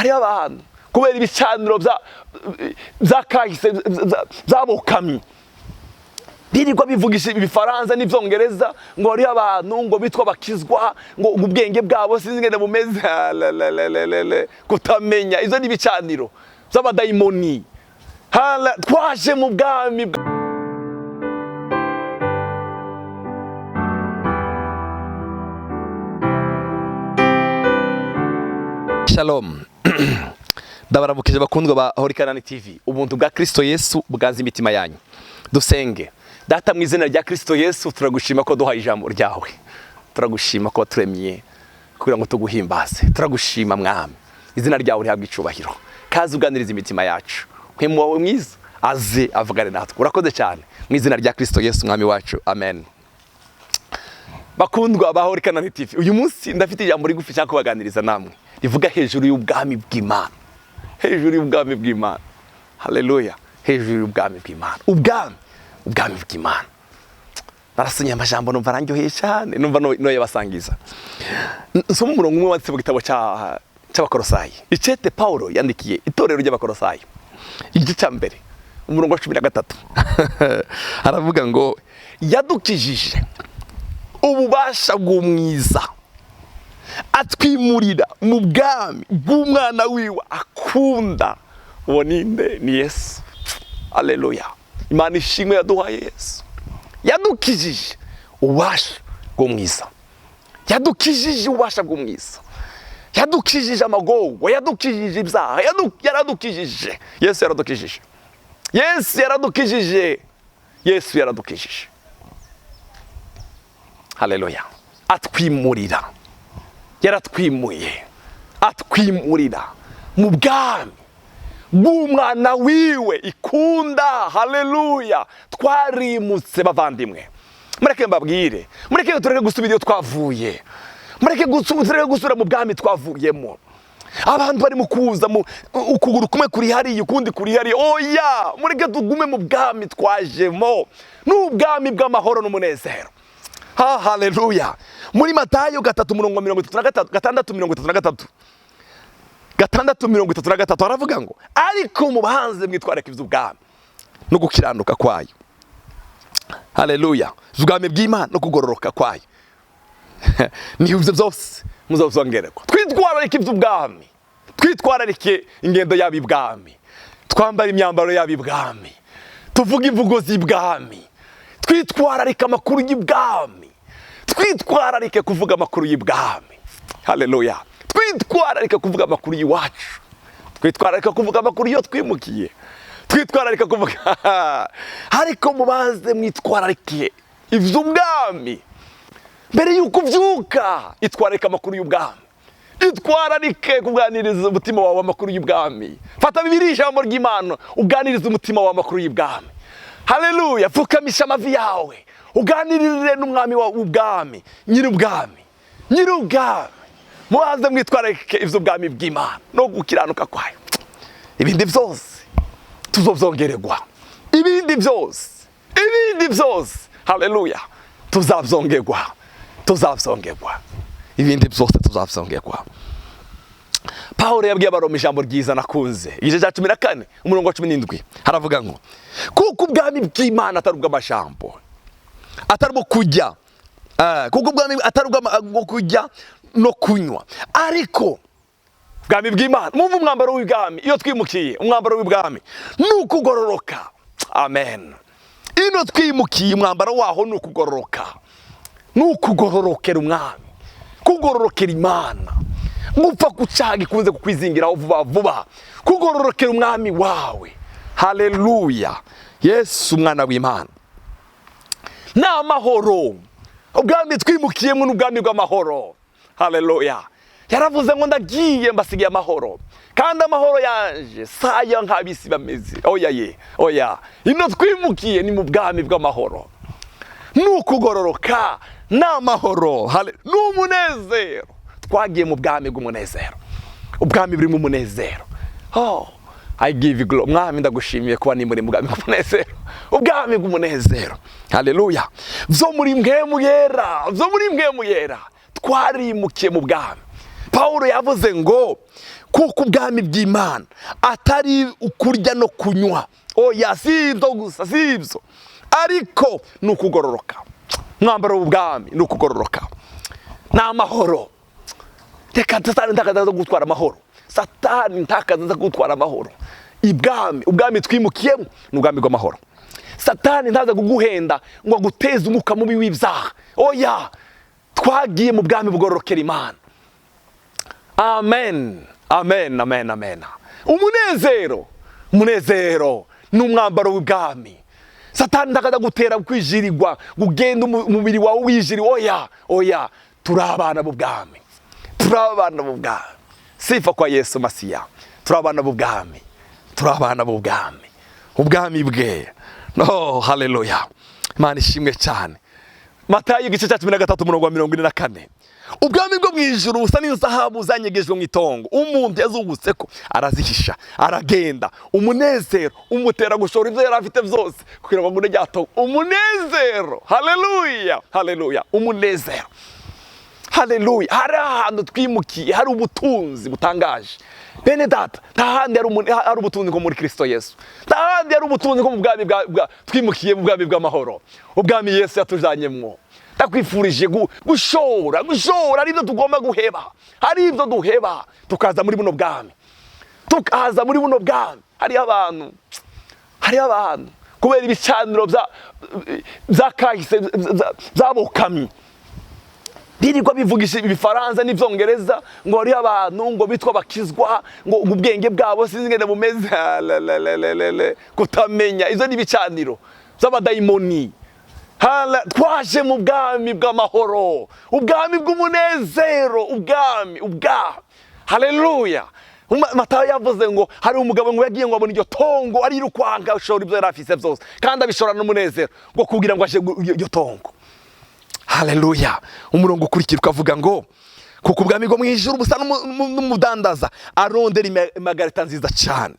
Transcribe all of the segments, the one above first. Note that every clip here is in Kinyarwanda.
hari abantu kubera ibicaniro bya kahise byabokamye birirwa bivugisha ibifaransa n'ivyongereza ngo hari abantu ngo bitwa bakizwa ngo ubwenge bwabo sinzi ngene bumeze kutamenya izo n'ibicaniro z'abadayimoni. Twaje mu bwami Shalom. Ndabaramukije bakundwa ba CANAAN TV. Ubuntu bwa Kristo Yesu bwaza imitima yanyu. Dusenge. Data mu izina rya Kristo Yesu turagushima ko duhaye ijambo ryawe. Turagushima ko turemye kugira ngo tuguhimbaze. Turagushima mwami. Izina ryawe rihabwa icubahiro. Kazi uganiriza imitima yacu. Nkemu wawe mwiza aze avugane natwe. Urakoze cyane. Mu izina rya Kristo Yesu mwami wacu. Amen. Bakundwa ba CANAAN TV. Uyu munsi ndafite ijambo rigufi cyako baganiriza namwe. Rivuga hejuru y'ubwami bw'Imana. Hejuru y'ubwami bw'Imana. Haleluya. Hejuru y'ubwami bw'Imana. Ubwami bw'Imana. Narasomye amajambo numva arangyoheye cyane, numva no yabasangiza. Nsoma umurongo umwe wanditse mu gitabo cy'Abakolosayi. Icete Paulo yandikiye itorero ry'Abakolosayi. Igice cya mbere, umurongo wa 13. Aravuga ngo yadukijije ububasha bw'umwiza atwimurira mu bwami bw'umwana wiwe akunda. Uwo ninde? Ni Yesu. Haleluya. Imana ishimwe yaduhaye Yesu. Yadukijije ububasha bw'umwiza. Yadukijije ububasha bw'umwiza. Yadukijije amagorwa, yadukijije ibyaha, yaradukijije. Yesu yaradukijije. Yesu yaradukijije. Yesu yaradukijije. Haleluya. Atwimurira. Yaratwimuye. Atwimurira mu bwami bw'umwana wiwe ikunda. Haleluya. Twarimutse bavandimwe. Mureke mbabwire, mureke tureke gusubira iyo twavuye, mureke gusubira mu bwami twavuyemo. Abantu bari mu kuza ukuguru kumwe kuri hariya ukundi kuri hariya. Oya, mureke tugume mu bwami twajemo, n'ubwami bw'amahoro n'umunezero. Haleluya. Muri Matayo 3:36 6:33 aravuga ngo ariko mubanze mwitwareke iby'ubwami no gukiranuka kwayo. Haleluya. Ubwami bw'Imana no kugororoka kwayo. Ni ibyo byose muzazongereko. Twitwararike iby'ubwami. Twitwararike ingendo y'abibwami. Twambara imyambaro y'abibwami. Tuvuga imvugo z'ibwami. Twitwararike amakuru y'ibwami. Twitwararike kuvuga amakuru y'ibwami. Haleluya. Twitwararike kuvuga amakuru y'iwacu. Twitwararike kuvuga amakuru yo twimukiye. Twitwararike kuvuga ariko mubaze mwitwararike ivy'ubwami. Mbere yuko uvyuka itwararike amakuru y'ubwami. Itwararike kuganiriza umutima wawe amakuru y'ubwami. Fata Bibiliya ijambo ry'Imana uganiriza umutima wawe amakuru y'ubwami. Haleluya. Pfukamisha amavi yawe uganirire n'umwami w'ubwami, nyir'ubwami. Mubaze mwitwararike ivy'ubwami bw'Imana no gukiranuka kwayo. Ibindi byose tuzovyongererwa. Ibindi byose haleluya tuzavyongerwa. Ibindi byose tuzavyongerwa. Paulo yabwiye abaroma ijambo ryiza nakunze. Igice cya 14 umurongo wa 17 haravuga ngo kuko ubwami bw'Imana atari ubw'amajambo, atari bwo kujya, kuko ubwami atari ubwo kujya no kunywa, ariko ubwami bw'Imana mumva umwambaro w'ubwami. Iyo twimukiye umwambaro w'ubwami n'ukugororoka. Amen. Ino twimukiye umwambaro waho n'ukugororoka, n'ukugororokera umwami, kugororokera Imana, mupfa gucaga ikunze kukwizingiraho vuba, kugororokera umwami wawe. Haleluya. Yesu umwana w'Imana. N'amahoro. Ubwami twimukiyemo n'ubwami bw'amahoro. Haleluya. Yaravuze ngo ndagiye mbasigiye amahoro, kandi amahoro yanje saya nk'abisi bameze. Oya. Ino twimukiye ni mu bwami bw'amahoro, n'ukugororoka n'amahoro. N'umunezero. Twagiye mu bwami bw'umunezero. Ubwami burimo umunezero. I give you glory. Mwami ndagushimiye kuba ni muri bwami bw'umunezero. Ubwami bw'umunezero. Haleluya. Vyo muri mpwemu yera. Twarimukiye mu bwami. Paulo yavuze ngo kuko ubwami bw'Imana atari ukurya no kunywa, oya si ibyo gusa, si ibyo, ariko ni ukugororoka. Mwambaro w'ubwami ni ukugororoka, ni amahoro. Reka Satani ntakaza gutwara amahoro, Satani ntakaza gutwara amahoro. Ubwami twimukiyemo ni ubwami bw'amahoro. Satani ntaza kuguhenda ngo aguteze umwuka mubi w'ibyaha, oya, twagiye mu bwami bugororokera Imana. Amen, amen, amen, amen. Umunezero ni umwambaro w'ubwami. Satani ntakaza gutera kwijirirwa, kugenda umubiri wawe wijiri, oya, turi abana b'ubwami, turi abana b'ubwami. Sifa kwa Yesu Masiya, turi abana b'ubwami, turi abana b'ubwami, ubwami bwe. No, haleluya, Imana ishimwe cyane. Matayo igice cya 13:44. Ubwami bwo mwijuru busa n'izahabu zanyegejwe mu itongo, umuntu yazungutse ko arazihisha, aragenda. Umunezero umutera gushora ibyo yari afite byose kugira ngo agure ryatongo. Umunezero, haleluya, haleluya, umunezero, haleluya. Hari ahantu twimukiye, hari ubutunzi butangaje. Bene data, nta handi hari ubutunzi nko muri Kristo Yesu. Nta handi hari ubutunzi nko mu bwami twimukiye, mu bwami bw'amahoro, ubwami Yesu yatujanyemwo. Ndakwifurije gushora, ari ibyo tugomba guheba, hari ibyo duheba tukaza muri buno bwami, tukaza muri buno bwami. Hari abantu kubera ibicaniro byakahise byabokamye, birirwa bivugisha ibifaransa n'ibyongereza, ngo hari abantu ngo bitwa bakizwa, ngo ubwenge bwabo sinzi ngene bumeze, kutamenya. Izo ni ibicaniro by'abadayimoni. Twaje mu bwami bw'amahoro, ubwami bw'umunezero, ubwami. Haleluya. Matayo yavuze ngo hari umugabo ngo yagiye ngo abone iryo tongo, ari rukwanga ashora ibyo yari afise byose, kandi abishora n'umunezero ngo kugira ngo aje iryo tongo. Haleluya. Umurongo ukurikira ukavuga ngo kuko ubwami bwo mwijuru busa n'umudandaza arondera imagarita nziza cyane.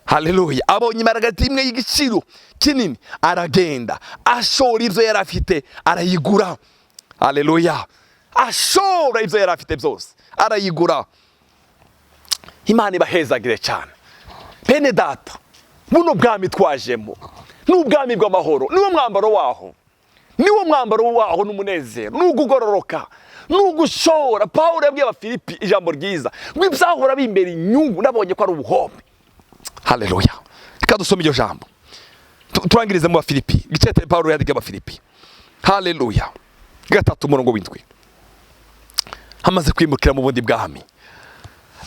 Haleluya. Abonye imaragati imwe y'igiciro kinini, aragenda ashora ibyo yari afite arayigura. Haleluya. Ashora ibyo yari afite byose arayigura. Imana ibahezagire cyane. Bene data, buno bwami twajemo ni ubwami bw'amahoro, niwo mwambaro waho, niwo mwambaro waho, n'umunezero, n'ugugororoka, n'ugushora. Pawulo yabwiye Abafilipi ijambo ryiza ngo ibyahora bimbere inyungu nabonye ko ari ubuhombe. Haleluya. Reka dusome iryo jambo turangirize mu Bafilipi, igice Pawulo yandikiye Abafilipi. Haleluya. 3:7. Hamaze kwimukira mu bundi bwami,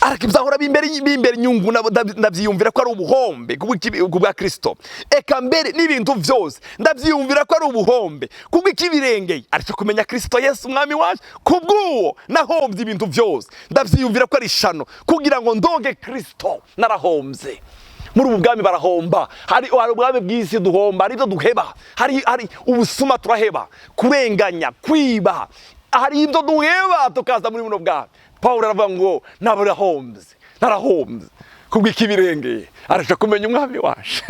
ariko ibyahora bimbere inyungu ndabyiyumvira ko ari ubuhombe kubwa Kristo. Eka mbere n'ibintu byose ndabyiyumvira ko ari ubuhombe kubw'ikibirengeye, ariko kumenya Kristo Yesu umwami wacu, kubw'uwo nahombye ibintu byose. Ndabyiyumvira ko ari ishano kugira ngo ndonge Kristo. Narahombye muri ubu bwami, barahomba. Hari ubwami bw'isi duhomba, hari ibyo duheba, hari ubusuma turaheba, kurenganya, kwiba, hari ibyo duheba tukaza muri buno bwami. Pawulo aravuga ngo narahombye kubw'ikibirengeye, arashaka kumenya umwami wacu.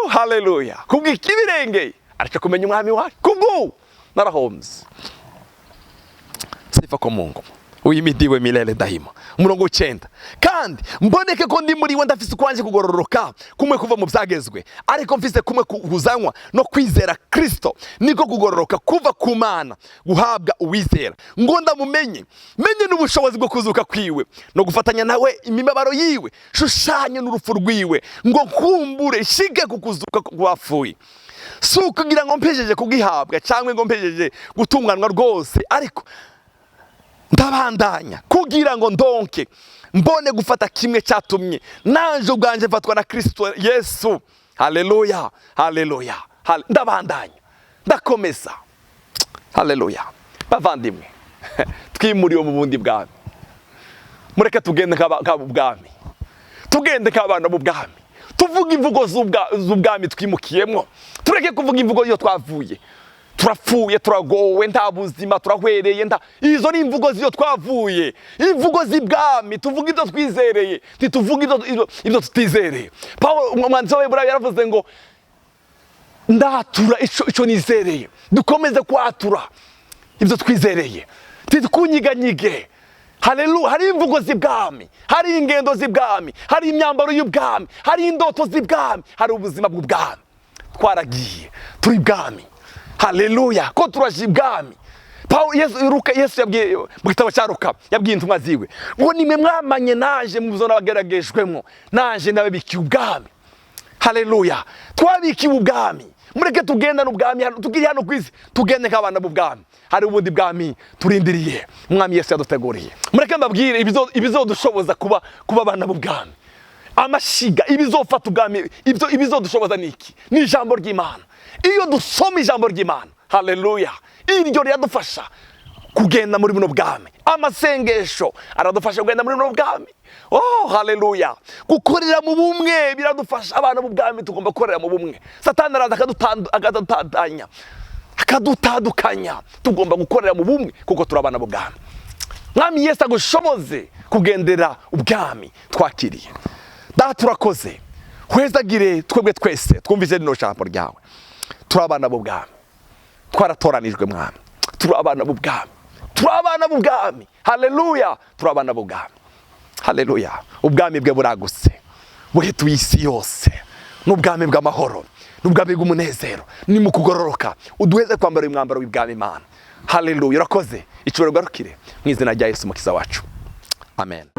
Haleluya. Kubw'ikibirengeye arashaka kumenya umwami wacu, kubwo narahombye. Sifa kwa Mungu, uyimidiwe milele daima. Umurongo 9. Kandi mboneke ko ndi muri we ndafise kwanje kugororoka kumwe kuva mu byagezwe, ariko mfise kumwe kuzanywa no kwizera Kristo, niko kugororoka kuva ku Mana guhabwa uwizera, ngo ndamumenye, menye n'ubushobozi bwo kuzuka kwiwe no gufatanya nawe imibabaro yiwe, shushanye n'urupfu rwiwe, ngo kumbure shike kukuzuka kwapfuye. Si ukugira ngo mpejeje kugihabwa cyangwa ngo mpejeje gutunganwa rwose, ariko ndabandanya kugira ngo ndonke mbone gufata kimwe cyatumye nanje ubwanje mfatwa na Kristo Yesu. Haleluya, haleluya. Ndabandanya, ndakomeza. Haleluya. Bavandimwe, twimuriwe mu bundi bwami, mureke tugende nk'abubwami, tugende nk'abana b'ubwami, tuvuga imvugo z'ubwami twimukiyemo, tureke kuvuga imvugo iyo twavuye. Turapfuye, turagowe, nta buzima, turahwereye, izo ni imvugo z'iyo twavuye. Imvugo z'ibwami tuvuga ibyo twizereye, ntituvuga ibyo tutizereye. Pawulo umwanditsi w'Abahe yaravuze ngo ndatura icyo nizereye, dukomeze kwatura ibyo twizereye, ntitukunyiganyige. Haleluya, hari imvugo z'ibwami, hari ingendo z'ibwami, hari imyambaro y'ubwami, hari indoto z'ibwami, hari ubuzima bw'ubwami. Twaragiye turi ibwami. Haleluya, ko turaje ibwami. Yesu yabwiye mu gitabo cya Luka, yabwiye intumwa ziwe ngo nimwe mwamanye naje mu buzima bageragejwemo, naje nababikiye ubwami. Haleluya, twabikiye ubwami. Mureke tugenda n'ubwami, tugire hano kwisi tugende nk'abana b'ubwami. Hari ubundi bwami turindiriye umwami Yesu yaduteguriye. Mureke mbabwire ibizodushoboza kuba abana b'ubwami. Amashiga ibizofata ubwami, ibizodushoboza niki? Ni ijambo ry'Imana. Iyo dusoma ijambo ry'Imana, haleluya, iryo riradufasha kugenda muri buno bwami. Amasengesho aradufasha kugenda muri buno bwami. Oh, haleluya, gukorera mu bumwe biradufasha. Abana b'ubwami tugomba gukorera mu bumwe. Satani araza akadutandukanya. Tugomba gukorera mu bumwe kuko turi abana b'ubwami. Mwami Yesu agushoboze kugendera ubwami twakiriye. Data turakoze, hwezagire twebwe twese twumvise rino jambo ryawe. Turi abana b'ubwami, twaratoranijwe mwami. Turi abana b'ubwami, turi abana b'ubwami. Haleluya, turi abana b'ubwami. Haleluya, ubwami bwe buragutse, buhetuye isi yose. N'ubwami bw'amahoro, n'ubwami bw'umunezero, ni mu kugororoka. Uduheze kwambara umwambaro w'ibwami Imana. Haleluya, urakoze. Icubahiro garukire mu izina rya Yesu umukiza wacu. Amen.